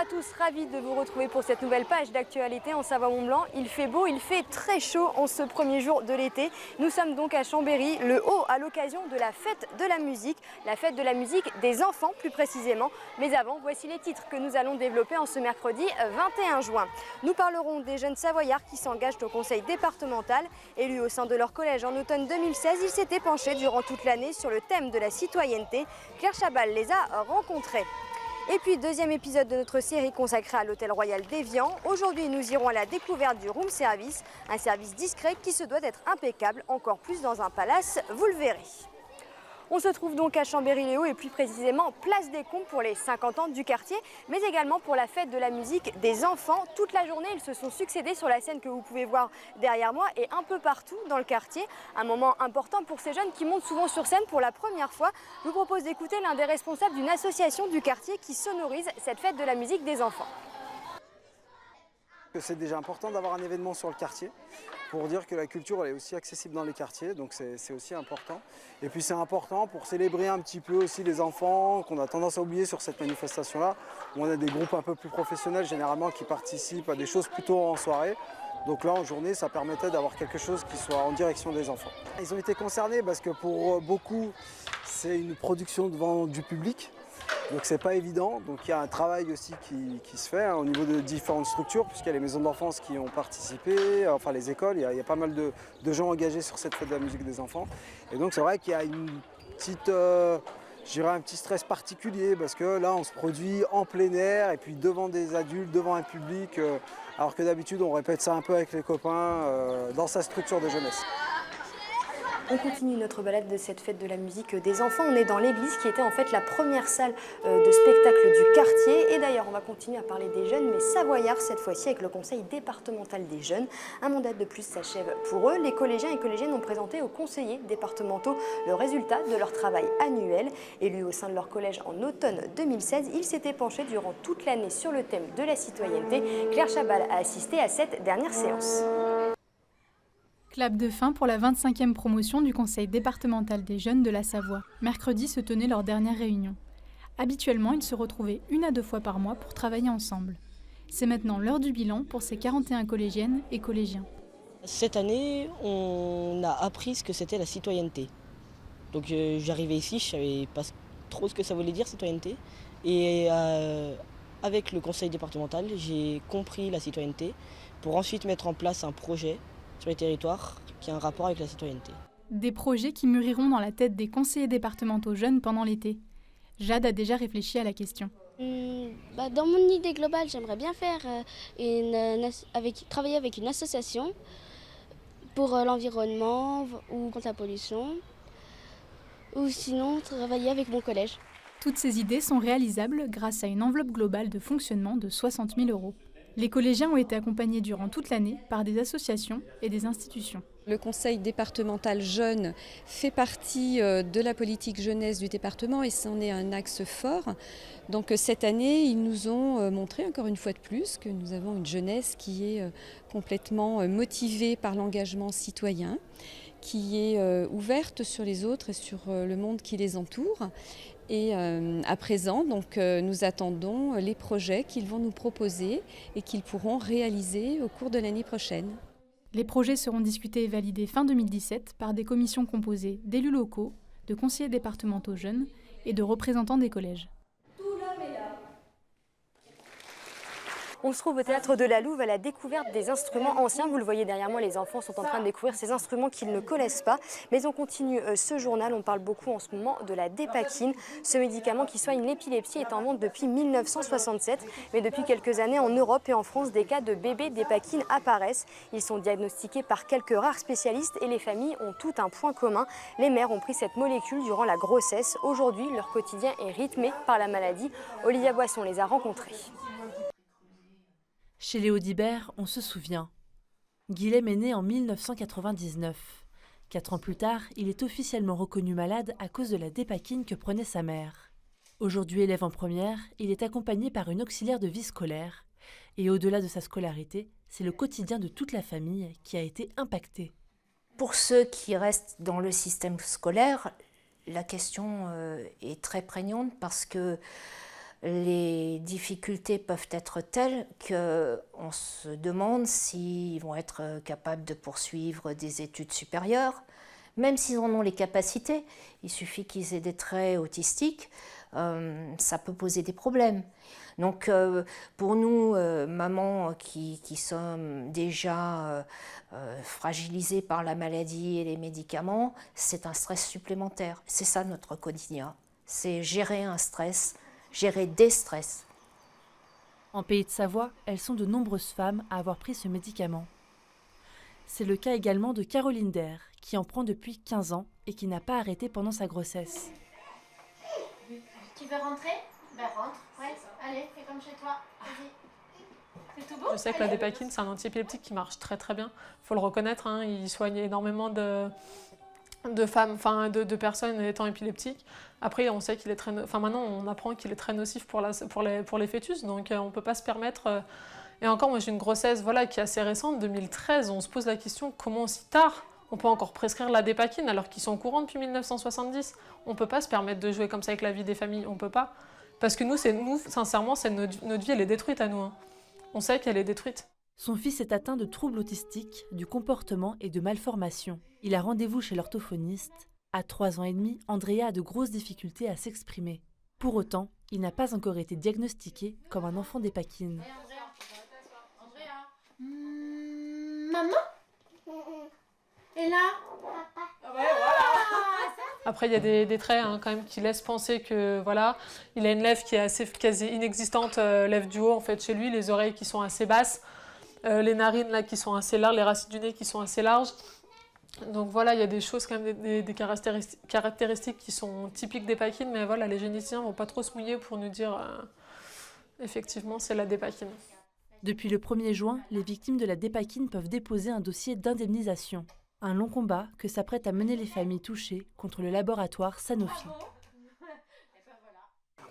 tous, ravis de vous retrouver pour cette nouvelle page d'actualité en Savoie-Mont-Blanc. Il fait beau, il fait très chaud en ce premier jour de l'été. Nous sommes donc à Chambéry, le Haut, à l'occasion de la fête de la musique des enfants plus précisément. Mais avant, voici les titres que nous allons développer en ce mercredi 21 juin. Nous parlerons des jeunes Savoyards qui s'engagent au conseil départemental. Élus au sein de leur collège en automne 2016, ils s'étaient penchés durant toute l'année sur le thème de la citoyenneté. Claire Chabal les a rencontrés. Et puis, deuxième épisode de notre série consacrée à l'Hôtel Royal d'Évian. Aujourd'hui, nous irons à la découverte du room service, un service discret qui se doit d'être impeccable, encore plus dans un palace, vous le verrez. On se trouve donc à Chambéry-les-Hauts et plus précisément place des Combes pour les 50 ans du quartier, mais également pour la fête de la musique des enfants. Toute la journée, ils se sont succédés sur la scène que vous pouvez voir derrière moi et un peu partout dans le quartier. Un moment important pour ces jeunes qui montent souvent sur scène pour la première fois. Je vous propose d'écouter l'un des responsables d'une association du quartier qui sonorise cette fête de la musique des enfants. C'est déjà important d'avoir un événement sur le quartier pour dire que la culture elle est aussi accessible dans les quartiers, donc c'est aussi important. Et puis c'est important pour célébrer un petit peu aussi les enfants qu'on a tendance à oublier sur cette manifestation-là, où on a des groupes un peu plus professionnels généralement qui participent à des choses plutôt en soirée. Donc là en journée ça permettait d'avoir quelque chose qui soit en direction des enfants. Ils ont été concernés parce que pour beaucoup c'est une production devant du public. Donc c'est pas évident, donc il y a un travail aussi qui se fait au niveau de différentes structures, puisqu'il y a les maisons d'enfance qui ont participé, enfin les écoles, il y a pas mal de gens engagés sur cette fête de la musique des enfants. Et donc c'est vrai qu'il y a une petite, je dirais un petit stress particulier, parce que là on se produit en plein air, et puis devant des adultes, devant un public, alors que d'habitude on répète ça un peu avec les copains dans sa structure de jeunesse. On continue notre balade de cette fête de la musique des enfants. On est dans l'église qui était en fait la première salle de spectacle du quartier. Et d'ailleurs, on va continuer à parler des jeunes, mais savoyards cette fois-ci avec le conseil départemental des jeunes. Un mandat de plus s'achève pour eux. Les collégiens et collégiennes ont présenté aux conseillers départementaux le résultat de leur travail annuel. Élus au sein de leur collège en automne 2016, ils s'étaient penchés durant toute l'année sur le thème de la citoyenneté. Claire Chabal a assisté à cette dernière séance. Clap de fin pour la 25e promotion du Conseil départemental des jeunes de la Savoie. Mercredi se tenait leur dernière réunion. Habituellement, ils se retrouvaient 1 à 2 fois par mois pour travailler ensemble. C'est maintenant l'heure du bilan pour ces 41 collégiennes et collégiens. Cette année, on a appris ce que c'était la citoyenneté. Donc j'arrivais ici, je ne savais pas trop ce que ça voulait dire, citoyenneté. Et avec le conseil départemental, j'ai compris la citoyenneté pour ensuite mettre en place un projet sur les territoires qui a un rapport avec la citoyenneté. Des projets qui mûriront dans la tête des conseillers départementaux jeunes pendant l'été. Jade a déjà réfléchi à la question. Dans mon idée globale, j'aimerais bien faire travailler avec une association pour l'environnement ou contre la pollution, ou sinon travailler avec mon collège. Toutes ces idées sont réalisables grâce à une enveloppe globale de fonctionnement de 60 000 €. Les collégiens ont été accompagnés durant toute l'année par des associations et des institutions. Le conseil départemental jeune fait partie de la politique jeunesse du département et c'en est un axe fort. Donc cette année, ils nous ont montré encore une fois de plus que nous avons une jeunesse qui est complètement motivée par l'engagement citoyen, qui est ouverte sur les autres et sur le monde qui les entoure. Et à présent, donc, nous attendons les projets qu'ils vont nous proposer et qu'ils pourront réaliser au cours de l'année prochaine. Les projets seront discutés et validés fin 2017 par des commissions composées d'élus locaux, de conseillers départementaux jeunes et de représentants des collèges. On se trouve au théâtre de la Louve à la découverte des instruments anciens. Vous le voyez derrière moi, les enfants sont en train de découvrir ces instruments qu'ils ne connaissent pas. Mais on continue ce journal, on parle beaucoup en ce moment de la dépakine. Ce médicament qui soigne l'épilepsie est en vente depuis 1967. Mais depuis quelques années, en Europe et en France, des cas de bébés dépakine apparaissent. Ils sont diagnostiqués par quelques rares spécialistes et les familles ont tout un point commun. Les mères ont pris cette molécule durant la grossesse. Aujourd'hui, leur quotidien est rythmé par la maladie. Olivia Boisson les a rencontrés. Chez les Audibert, on se souvient. Guilhem est né en 1999. 4 ans plus tard, il est officiellement reconnu malade à cause de la dépakine que prenait sa mère. Aujourd'hui élève en première, il est accompagné par une auxiliaire de vie scolaire. Et au-delà de sa scolarité, c'est le quotidien de toute la famille qui a été impacté. Pour ceux qui restent dans le système scolaire, la question est très prégnante parce que les difficultés peuvent être telles qu'on se demande s'ils vont être capables de poursuivre des études supérieures, même s'ils en ont les capacités. Il suffit qu'ils aient des traits autistiques, ça peut poser des problèmes. Donc pour nous, mamans qui sommes déjà fragilisées par la maladie et les médicaments, c'est un stress supplémentaire. C'est ça notre quotidien, c'est gérer un stress, gérer des stress. En Pays de Savoie, elles sont de nombreuses femmes à avoir pris ce médicament. C'est le cas également de Caroline Der, qui en prend depuis 15 ans et qui n'a pas arrêté pendant sa grossesse. Tu veux rentrer? Ben rentre, ouais, allez, fais comme chez toi, vas-y. C'est tout beau? Je sais que la Dépakine, c'est un antiépileptique qui marche très très bien. Il faut le reconnaître, hein, il soigne énormément de femmes, enfin de personnes étant épileptiques. Après, on sait qu'il est très, maintenant on apprend qu'il est très nocif pour les fœtus, donc on ne peut pas se permettre. Et encore, moi j'ai une grossesse qui est assez récente, 2013, on se pose la question comment aussi tard on peut encore prescrire la Dépakine alors qu'ils sont au courant depuis 1970. On ne peut pas se permettre de jouer comme ça avec la vie des familles, on ne peut pas. Parce que nous, sincèrement, notre vie, elle est détruite à nous. Hein. On sait qu'elle est détruite. Son fils est atteint de troubles autistiques, du comportement et de malformations. Il a rendez-vous chez l'orthophoniste. À 3 ans et demi, Andrea a de grosses difficultés à s'exprimer. Pour autant, il n'a pas encore été diagnostiqué comme un enfant Dépakine. Maman? Et là? Après, il y a des traits quand même qui laissent penser que il a une lèvre qui est assez quasi inexistante, lèvre du haut en fait chez lui, les oreilles qui sont assez basses, les narines là qui sont assez larges, les racines du nez qui sont assez larges. Donc il y a des choses quand même, des caractéristiques qui sont typiques Dépakine, mais les généticiens vont pas trop se mouiller pour nous dire effectivement c'est la Dépakine. Depuis le 1er juin, les victimes de la Dépakine peuvent déposer un dossier d'indemnisation. Un long combat que s'apprêtent à mener les familles touchées contre le laboratoire Sanofi.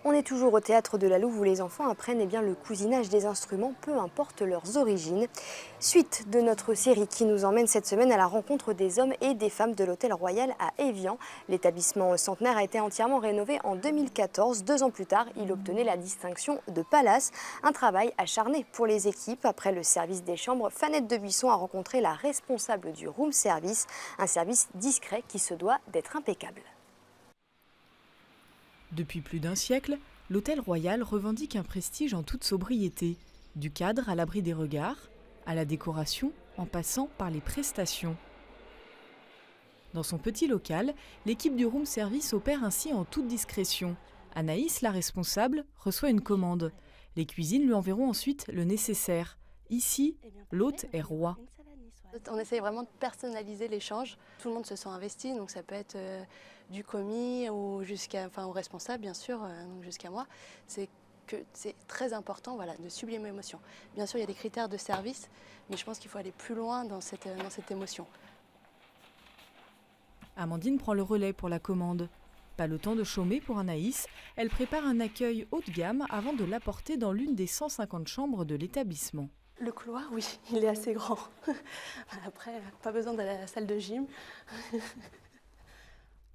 On est toujours au théâtre de la Louve où les enfants apprennent le cousinage des instruments, peu importe leurs origines. Suite de notre série qui nous emmène cette semaine à la rencontre des hommes et des femmes de l'Hôtel Royal à Évian. L'établissement centenaire a été entièrement rénové en 2014. 2 ans plus tard, il obtenait la distinction de Palace. Un travail acharné pour les équipes. Après le service des chambres, Fanette de Buisson a rencontré la responsable du room service, un service discret qui se doit d'être impeccable. Depuis plus d'un siècle, l'Hôtel Royal revendique un prestige en toute sobriété, du cadre à l'abri des regards, à la décoration, en passant par les prestations. Dans son petit local, l'équipe du room service opère ainsi en toute discrétion. Anaïs, la responsable, reçoit une commande. Les cuisines lui enverront ensuite le nécessaire. Ici, l'hôte est roi. On essaye vraiment de personnaliser l'échange. Tout le monde se sent investi, donc ça peut être du commis ou au responsable, bien sûr, donc jusqu'à moi. C'est très important de sublimer l'émotion. Bien sûr, il y a des critères de service, mais je pense qu'il faut aller plus loin dans cette émotion. Amandine prend le relais pour la commande. Pas le temps de chômer pour Anaïs, elle prépare un accueil haut de gamme avant de l'apporter dans l'une des 150 chambres de l'établissement. Le couloir, oui, il est assez grand. Après, pas besoin d'aller à la salle de gym.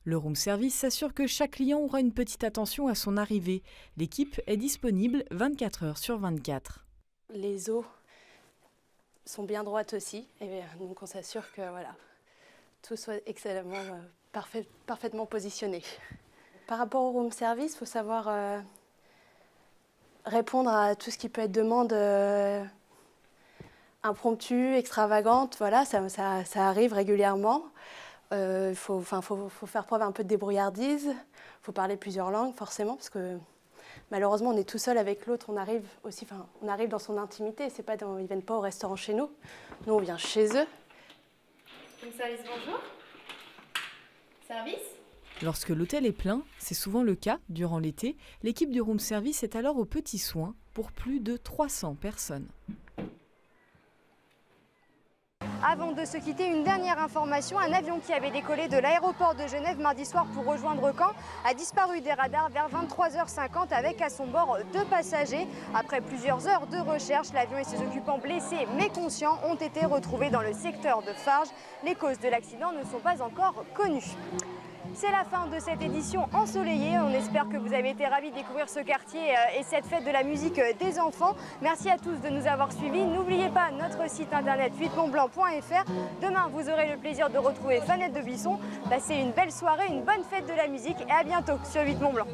Le room service s'assure que chaque client aura une petite attention à son arrivée. L'équipe est disponible 24 heures sur 24. Les os sont bien droites aussi, et donc on s'assure que tout soit excellemment, parfaitement positionné. Par rapport au room service, il faut savoir répondre à tout ce qui peut être demande impromptue, extravagante, ça arrive régulièrement. Il faut faire preuve un peu de débrouillardise, il faut parler plusieurs langues forcément, parce que malheureusement on est tout seul avec l'autre, on arrive dans son intimité, ils ne viennent pas au restaurant chez nous, nous on vient chez eux. Room service, bonjour. Service? Lorsque l'hôtel est plein, c'est souvent le cas durant l'été, l'équipe du room service est alors aux petits soins pour plus de 300 personnes. Avant de se quitter, une dernière information. Un avion qui avait décollé de l'aéroport de Genève mardi soir pour rejoindre Caen a disparu des radars vers 23h50 avec à son bord 2 passagers. Après plusieurs heures de recherche, l'avion et ses occupants blessés mais conscients ont été retrouvés dans le secteur de Farges. Les causes de l'accident ne sont pas encore connues. C'est la fin de cette édition ensoleillée. On espère que vous avez été ravis de découvrir ce quartier et cette fête de la musique des enfants. Merci à tous de nous avoir suivis. N'oubliez pas notre site internet 8montblanc.fr. Demain, vous aurez le plaisir de retrouver Fanette de Buisson. Passez une belle soirée, une bonne fête de la musique et à bientôt sur 8 Mont Blanc.